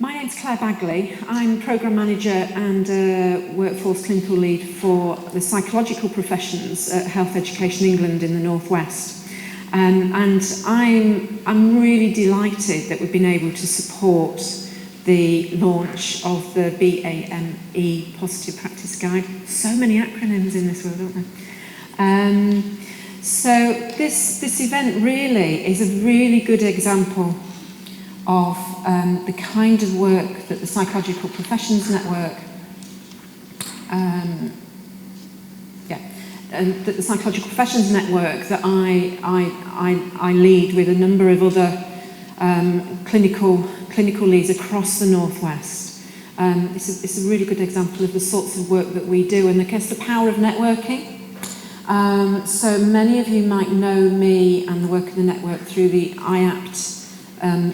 My name's Clare Baguley. I'm Programme Manager and Workforce Clinical Lead for the psychological professions at Health Education England in the North West. And I'm really delighted that we've been able to support the launch of the BAME Positive Practice Guide. So many acronyms in this world, aren't there? So this event really is a really good example of the kind of work that the Psychological Professions Network that the Psychological Professions Network that I lead with a number of other clinical leads across the Northwest. It's a really good example of the sorts of work that we do, and I guess the power of networking. So many of you might know me and the work of the network through the IAPT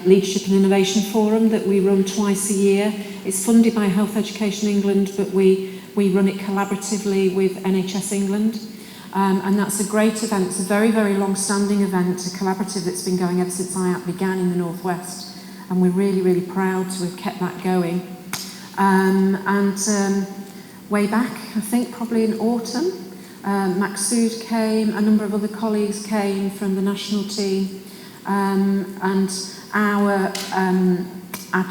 Leadership and Innovation Forum that we run twice a year. It's funded by Health Education England, but we run it collaboratively with NHS England. And that's a great event. It's a very, very long-standing event, a collaborative that's been going ever since IAPT began in the Northwest. And we're really, really proud to have kept that going. Way back, I think probably in autumn, Maksud came, a number of other colleagues came from the national team, and our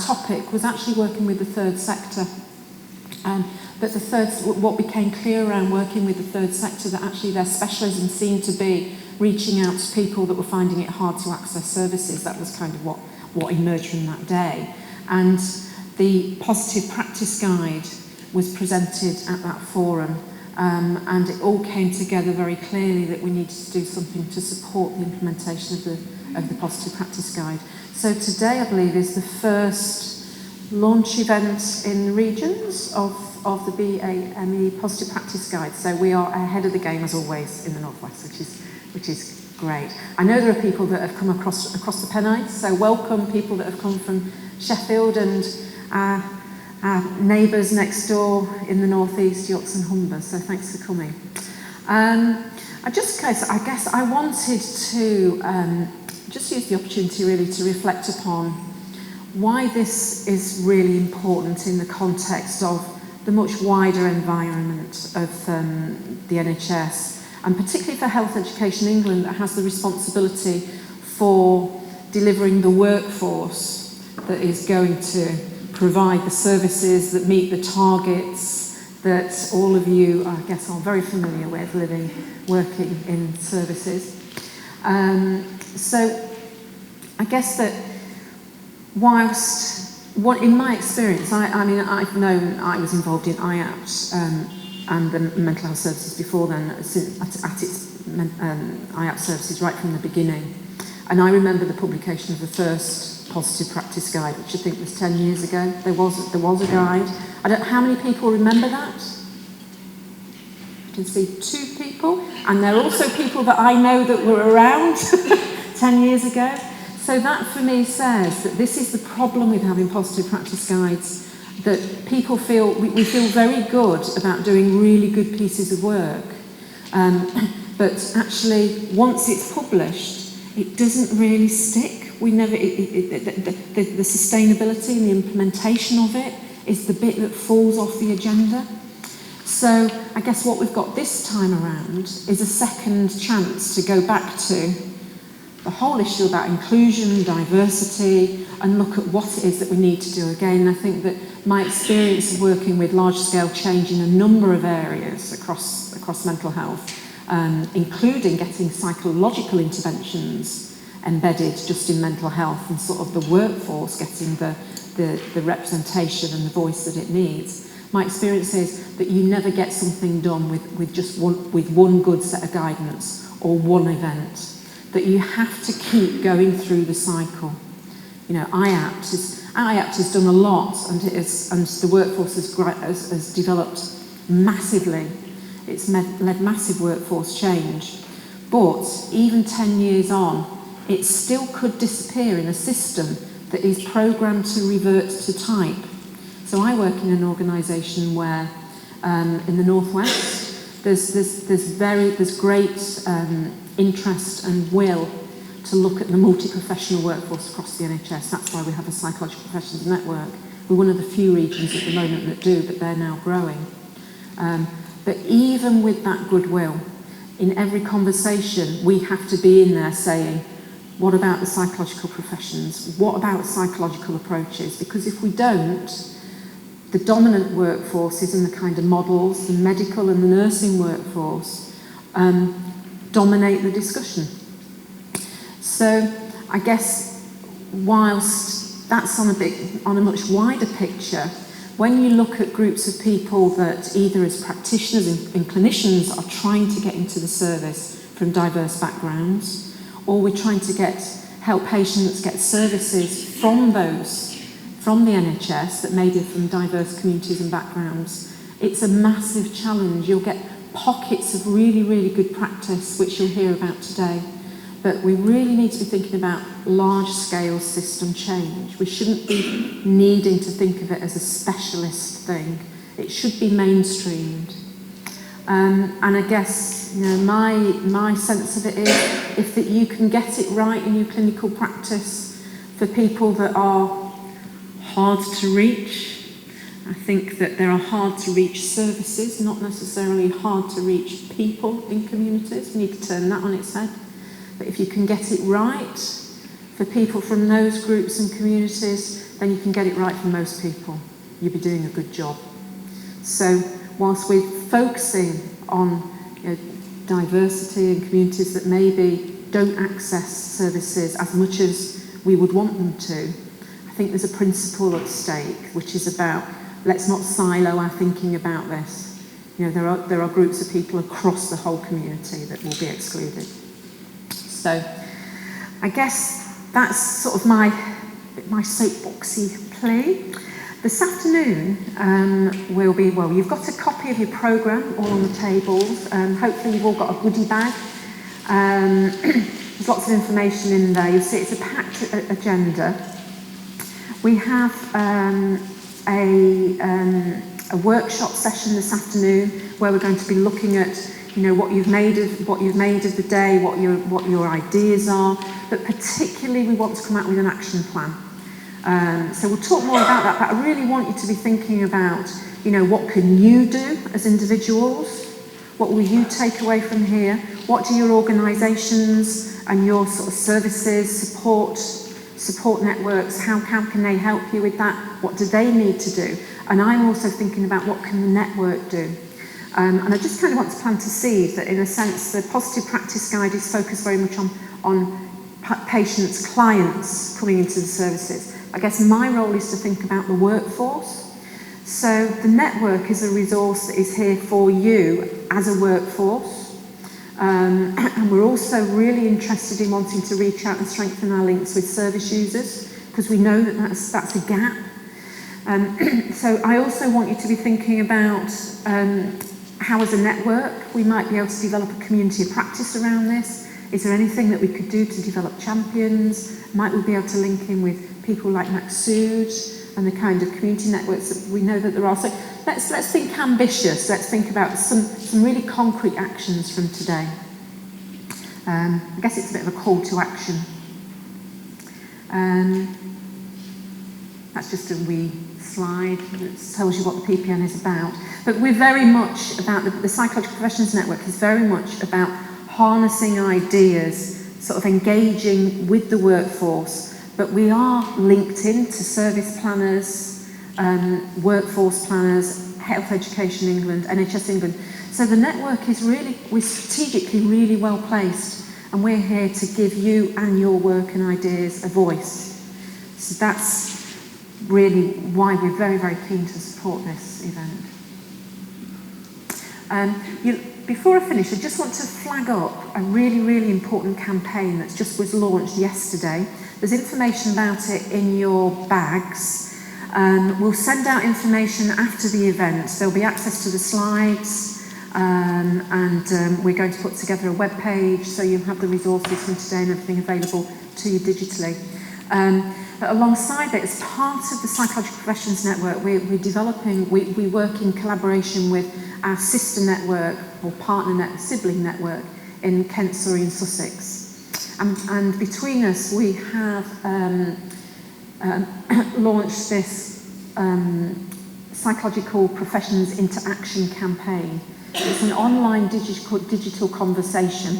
topic was actually working with the third sector. But what became clear around working with the third sector, that actually their specialism seemed to be reaching out to people that were finding it hard to access services. That was kind of what emerged from that day. And the Positive Practice Guide was presented at that forum. And it all came together very clearly that we needed to do something to support the implementation of the Positive Practice Guide. So today, I believe, is the first launch event in the regions of the BAME Positive Practice Guide. So we are ahead of the game, as always, in the Northwest, which is great. I know there are people that have come across the Pennines, so welcome people that have come from Sheffield and our neighbours next door in the northeast, Yorks and Humber, so thanks for coming. I guess I wanted to just use the opportunity really to reflect upon why this is really important in the context of the much wider environment of the NHS, and particularly for Health Education England that has the responsibility for delivering the workforce that is going to provide the services that meet the targets that all of you, I guess, are very familiar with, working in services. So I guess that in my experience, I've known I was involved in IAPT and the mental health services before then, at its IAPT services right from the beginning. And I remember the publication of the first Positive Practice Guide, which I think was 10 years ago. There was a guide. How many people remember that? I can see 2 people, and there are also people that I know that were around 10 years ago. So that for me says that this is the problem with having positive practice guides, that people we feel very good about doing really good pieces of work, but actually once it's published, it doesn't really stick. The sustainability and the implementation of it is the bit that falls off the agenda. So I guess what we've got this time around is a second chance to go back to the whole issue about inclusion, diversity, and look at what it is that we need to do again. I think that my experience of working with large-scale change in a number of areas across mental health, including getting psychological interventions embedded just in mental health and sort of the workforce getting the representation and the voice that it needs. My experience is that you never get something done with one good set of guidance or one event, that you have to keep going through the cycle. You know, IAPT has done a lot, and the workforce has developed massively. It's led massive workforce change. But even 10 years on, it still could disappear in a system that is programmed to revert to type. So I work in an organisation where, in the Northwest, there's great interest and will to look at the multi-professional workforce across the NHS. That's why we have a psychological professions network. We're one of the few regions at the moment that do, but they're now growing. But even with that goodwill, in every conversation, we have to be in there saying, what about the psychological professions? What about psychological approaches? Because if we don't, the dominant workforces and the kind of models, the medical and the nursing workforce, dominate the discussion. So I guess whilst that's on a much wider picture, when you look at groups of people that either as practitioners and clinicians are trying to get into the service from diverse backgrounds, or we're trying to help patients get services from the NHS that may be from diverse communities and backgrounds, it's a massive challenge. You'll get pockets of really, really good practice, which you'll hear about today. But we really need to be thinking about large-scale system change. We shouldn't be needing to think of it as a specialist thing. It should be mainstreamed. And I guess, you know, my sense of it is if that you can get it right in your clinical practice for people that are hard to reach. I think that there are hard to reach services, not necessarily hard to reach people in communities. We need to turn that on its head. But if you can get it right for people from those groups and communities, then you can get it right for most people. You'll be doing a good job. So whilst we're focusing on, you know, diversity in communities that maybe don't access services as much as we would want them to, I think there's a principle at stake, which is about let's not silo our thinking about this. You know, there are groups of people across the whole community that will be excluded. So I guess that's sort of my soapboxy plea. This afternoon will be, well, you've got a copy of your programme all on the tables. Hopefully you've all got a goodie bag. There's lots of information in there. You'll see it's a packed agenda. We have a workshop session this afternoon where we're going to be looking at, you know, what you've made of the day, what your ideas are, but particularly we want to come out with an action plan. So we'll talk more about that, but I really want you to be thinking about, you know, what can you do as individuals? What will you take away from here? What do your organisations and your sort of services, support networks, how can they help you with that? What do they need to do? And I'm also thinking about what can the network do? And I just kind of want to plant a seed that, in a sense, the Positive Practice Guide is focused very much on patients, clients coming into the services. I guess my role is to think about the workforce. So the network is a resource that is here for you as a workforce. And we're also really interested in wanting to reach out and strengthen our links with service users, because we know that that's a gap. So I also want you to be thinking about how, as a network, we might be able to develop a community of practice around this. Is there anything that we could do to develop champions? Might we be able to link in with people like Maksud and the kind of community networks that we know that there are? So let's think ambitious. Let's think about some really concrete actions from today. I guess it's a bit of a call to action. That's just a wee slide that tells you what the PPN is about. But we're very much about, the Psychological Professions Network is very much about harnessing ideas, sort of engaging with the workforce, but we are linked into service planners, workforce planners, Health Education England, NHS England. So the network is we're strategically really well placed, and we're here to give you and your work and ideas a voice. So that's really why we're very, very keen to support this event. Before I finish, I just want to flag up a really, really important campaign that just was launched yesterday. There's information about it in your bags. We'll send out information after the event. There'll be access to the slides, and we're going to put together a web page so you'll have the resources from today and everything available to you digitally. But alongside it, as part of the Psychological Professions Network, we work in collaboration with our sister network, or partner sibling network in Kent, Surrey and Sussex. And between us, we have launched this Psychological Professions into Action campaign. It's an online digital conversation.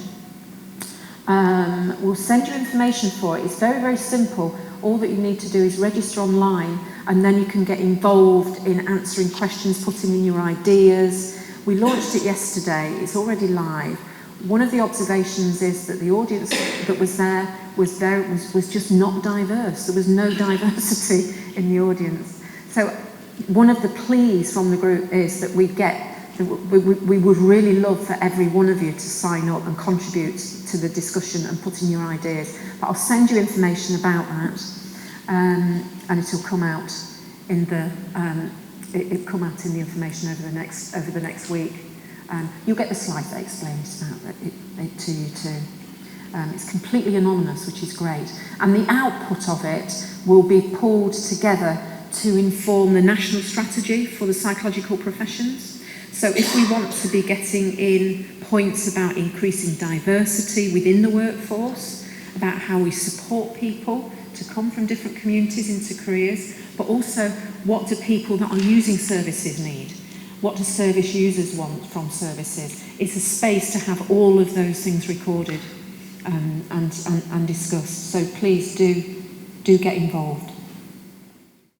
We'll send you information for it. It's very, very simple. All that you need to do is register online, and then you can get involved in answering questions, putting in your ideas. We launched it yesterday. It's already live. One of the observations is that the audience that was there was just not diverse. There was no diversity in the audience. So one of the pleas from the group is that we would really love for every one of you to sign up and contribute to the discussion and put in your ideas. But I'll send you information about that, and it'll come out in the information over the next week. You'll get the slide that explains it to you too. It's completely anonymous, which is great. And the output of it will be pulled together to inform the national strategy for the psychological professions. So if we want to be getting in points about increasing diversity within the workforce, about how we support people to come from different communities into careers, but also what do people that are using services need? What do service users want from services? It's a space to have all of those things recorded and discussed. So please do get involved.